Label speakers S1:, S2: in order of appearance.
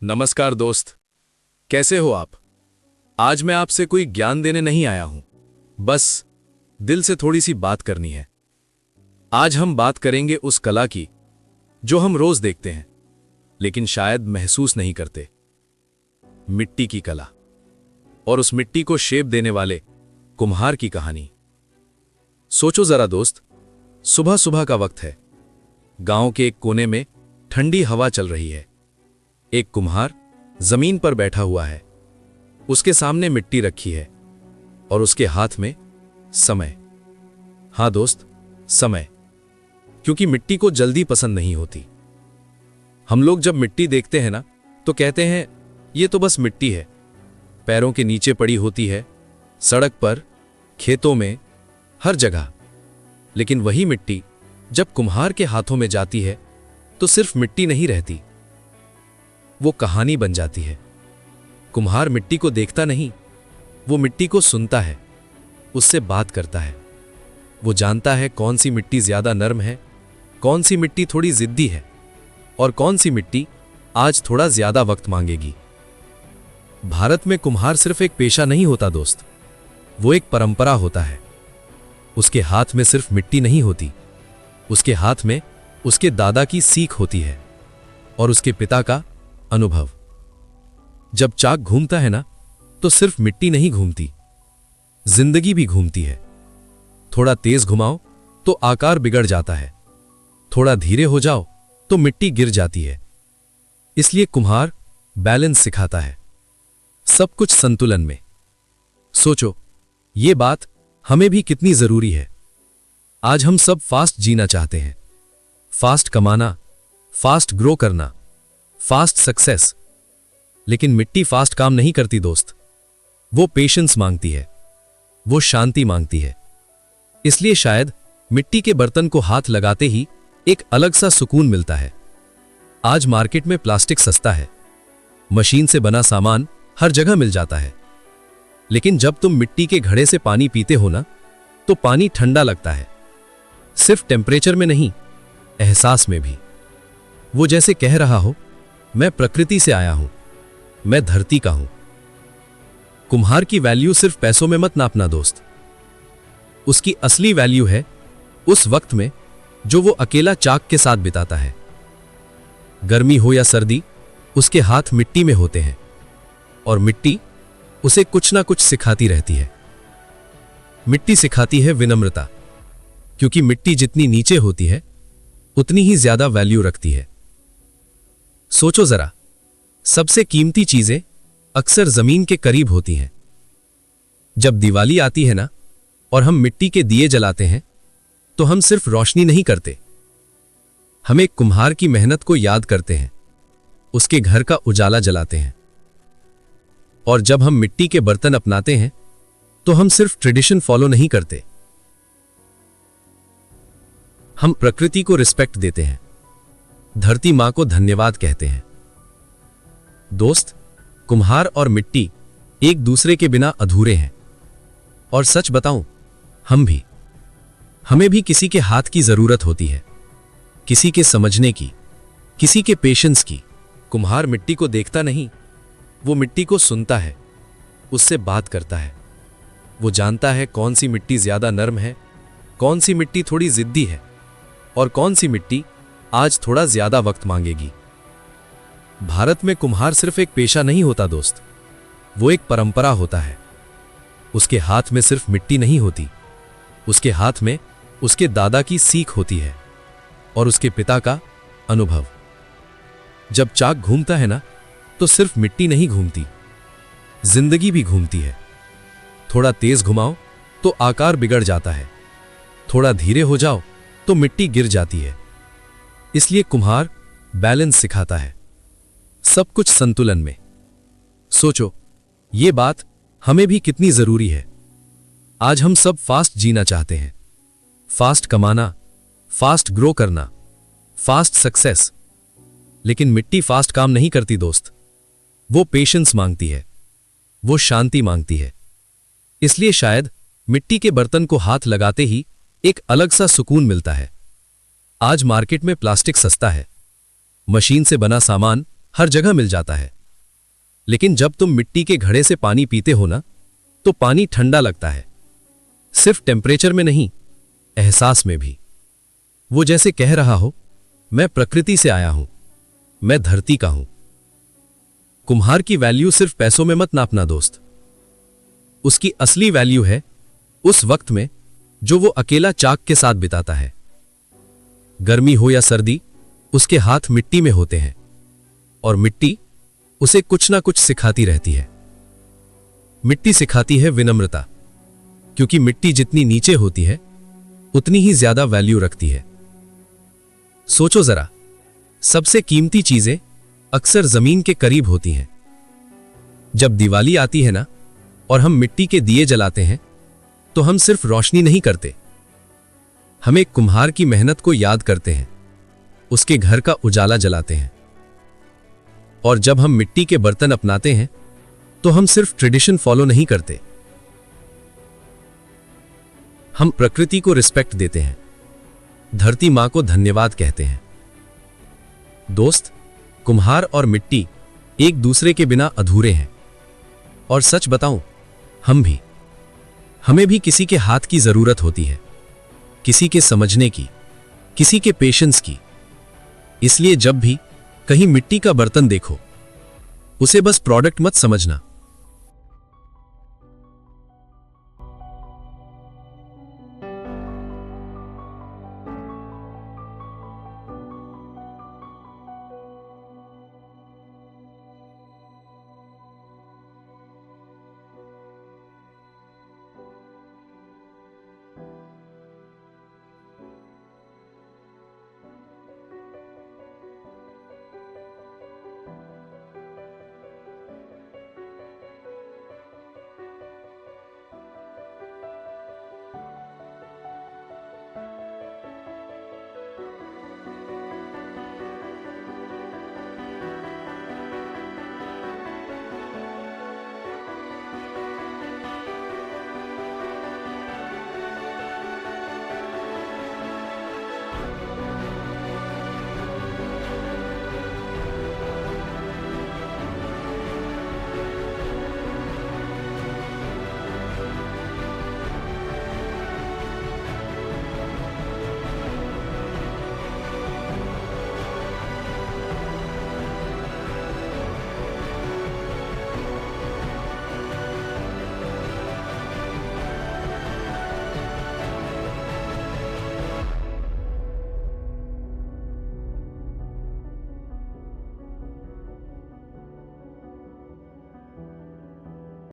S1: नमस्कार दोस्त, कैसे हो आप। आज मैं आपसे कोई ज्ञान देने नहीं आया हूं, बस दिल से थोड़ी सी बात करनी है। आज हम बात करेंगे उस कला की जो हम रोज देखते हैं लेकिन शायद महसूस नहीं करते। मिट्टी की कला और उस मिट्टी को शेप देने वाले कुम्हार की कहानी। सोचो जरा दोस्त, सुबह सुबह का वक्त है। गांव के एक कोने में ठंडी हवा चल रही है। एक कुम्हार जमीन पर बैठा हुआ है। उसके सामने मिट्टी रखी है और उसके हाथ में समय। हां दोस्त, समय। क्योंकि मिट्टी को जल्दी पसंद नहीं होती। हम लोग जब मिट्टी देखते हैं ना तो कहते हैं ये तो बस मिट्टी है। पैरों के नीचे पड़ी होती है, सड़क पर, खेतों में, हर जगह। लेकिन वही मिट्टी जब कुम्हार के हाथों में जाती है तो सिर्फ मिट्टी नहीं रहती, वो कहानी बन जाती है। कुम्हार मिट्टी को देखता नहीं, वो मिट्टी को सुनता है, उससे बात करता है। वो जानता है कौन सी मिट्टी ज्यादा नरम है, कौन सी मिट्टी थोड़ी जिद्दी है और कौन सी मिट्टी आज थोड़ा ज्यादा वक्त मांगेगी। भारत में कुम्हार सिर्फ एक पेशा नहीं होता दोस्त, वो एक परंपरा होता है। उसके हाथ में सिर्फ मिट्टी नहीं होती, उसके हाथ में उसके दादा की सीख होती है और उसके पिता का अनुभव। जब चाक घूमता है ना तो सिर्फ मिट्टी नहीं घूमती, जिंदगी भी घूमती है। थोड़ा तेज घुमाओ तो आकार बिगड़ जाता है, थोड़ा धीरे हो जाओ तो मिट्टी गिर जाती है। इसलिए कुम्हार बैलेंस सिखाता है, सब कुछ संतुलन में। सोचो, ये बात हमें भी कितनी जरूरी है। आज हम सब फास्ट जीना चाहते हैं, फास्ट कमाना, फास्ट ग्रो करना, फास्ट सक्सेस। लेकिन मिट्टी फास्ट काम नहीं करती दोस्त। वो पेशेंस मांगती है, वो शांति मांगती है। इसलिए शायद मिट्टी के बर्तन को हाथ लगाते ही एक अलग सा सुकून मिलता है। आज मार्केट में प्लास्टिक सस्ता है, मशीन से बना सामान हर जगह मिल जाता है। लेकिन जब तुम मिट्टी के घड़े से पानी पीते हो ना तो पानी ठंडा लगता है, सिर्फ टेम्परेचर में नहीं, एहसास में भी। वो जैसे कह रहा हो, मैं प्रकृति से आया हूं, मैं धरती का हूं। कुम्हार की वैल्यू सिर्फ पैसों में मत नापना दोस्त। उसकी असली वैल्यू है उस वक्त में जो वो अकेला चाक के साथ बिताता है। गर्मी हो या सर्दी, उसके हाथ मिट्टी में होते हैं और मिट्टी उसे कुछ ना कुछ सिखाती रहती है। मिट्टी सिखाती है विनम्रता, क्योंकि मिट्टी जितनी नीचे होती है उतनी ही ज्यादा वैल्यू रखती है। सोचो जरा, सबसे कीमती चीजें अक्सर जमीन के करीब होती हैं। जब दिवाली आती है ना और हम मिट्टी के दिए जलाते हैं तो हम सिर्फ रोशनी नहीं करते, हम एक कुम्हार की मेहनत को याद करते हैं, उसके घर का उजाला जलाते हैं। और जब हम मिट्टी के बर्तन अपनाते हैं तो हम सिर्फ ट्रेडिशन फॉलो नहीं करते, हम प्रकृति को रिस्पेक्ट देते हैं, धरती मां को धन्यवाद कहते हैं। दोस्त, कुम्हार और मिट्टी एक दूसरे के बिना अधूरे हैं। और सच बताऊं, हमें भी किसी के हाथ की जरूरत होती है, किसी के समझने की, किसी के पेशेंस की। कुम्हार मिट्टी को देखता नहीं, वो मिट्टी को सुनता है, उससे बात करता है। वो जानता है कौन सी मिट्टी ज्यादा नरम है, कौन सी मिट्टी थोड़ी जिद्दी है और कौन सी मिट्टी आज थोड़ा ज्यादा वक्त मांगेगी। भारत में कुम्हार सिर्फ एक पेशा नहीं होता दोस्त, वो एक परंपरा होता है। उसके हाथ में सिर्फ मिट्टी नहीं होती, उसके हाथ में उसके दादा की सीख होती है और उसके पिता का अनुभव। जब चाक घूमता है ना तो सिर्फ मिट्टी नहीं घूमती, जिंदगी भी घूमती है। थोड़ा तेज घुमाओ तो आकार बिगड़ जाता है, थोड़ा धीरे हो जाओ तो मिट्टी गिर जाती है। इसलिए कुम्हार बैलेंस सिखाता है, सब कुछ संतुलन में। सोचो, ये बात हमें भी कितनी जरूरी है। आज हम सब फास्ट जीना चाहते हैं, फास्ट कमाना, फास्ट ग्रो करना, फास्ट सक्सेस। लेकिन मिट्टी फास्ट काम नहीं करती दोस्त, वो पेशेंस मांगती है, वो शांति मांगती है। इसलिए शायद मिट्टी के बर्तन को हाथ लगाते ही एक अलग सा सुकून मिलता है। आज मार्केट में प्लास्टिक सस्ता है, मशीन से बना सामान हर जगह मिल जाता है। लेकिन जब तुम मिट्टी के घड़े से पानी पीते हो ना, तो पानी ठंडा लगता है, सिर्फ टेम्परेचर में नहीं, एहसास में भी। वो जैसे कह रहा हो, मैं प्रकृति से आया हूं, मैं धरती का हूं। कुम्हार की वैल्यू सिर्फ पैसों में मत नापना दोस्त। उसकी असली वैल्यू है उस वक्त में जो वो अकेला चाक के साथ बिताता है। गर्मी हो या सर्दी, उसके हाथ मिट्टी में होते हैं और मिट्टी उसे कुछ ना कुछ सिखाती रहती है। मिट्टी सिखाती है विनम्रता, क्योंकि मिट्टी जितनी नीचे होती है उतनी ही ज्यादा वैल्यू रखती है। सोचो जरा, सबसे कीमती चीजें अक्सर जमीन के करीब होती हैं। जब दिवाली आती है ना और हम मिट्टी के दिए जलाते हैं, तो हम सिर्फ रोशनी नहीं करते, हम एक कुम्हार की मेहनत को याद करते हैं, उसके घर का उजाला जलाते हैं। और जब हम मिट्टी के बर्तन अपनाते हैं, तो हम सिर्फ ट्रेडिशन फॉलो नहीं करते, हम प्रकृति को रिस्पेक्ट देते हैं, धरती मां को धन्यवाद कहते हैं। दोस्त, कुम्हार और मिट्टी एक दूसरे के बिना अधूरे हैं। और सच बताऊं, हमें भी किसी के हाथ की जरूरत होती है, किसी के समझने की, किसी के पेशेंस की। इसलिए जब भी कहीं मिट्टी का बर्तन देखो, उसे बस प्रोडक्ट मत समझना,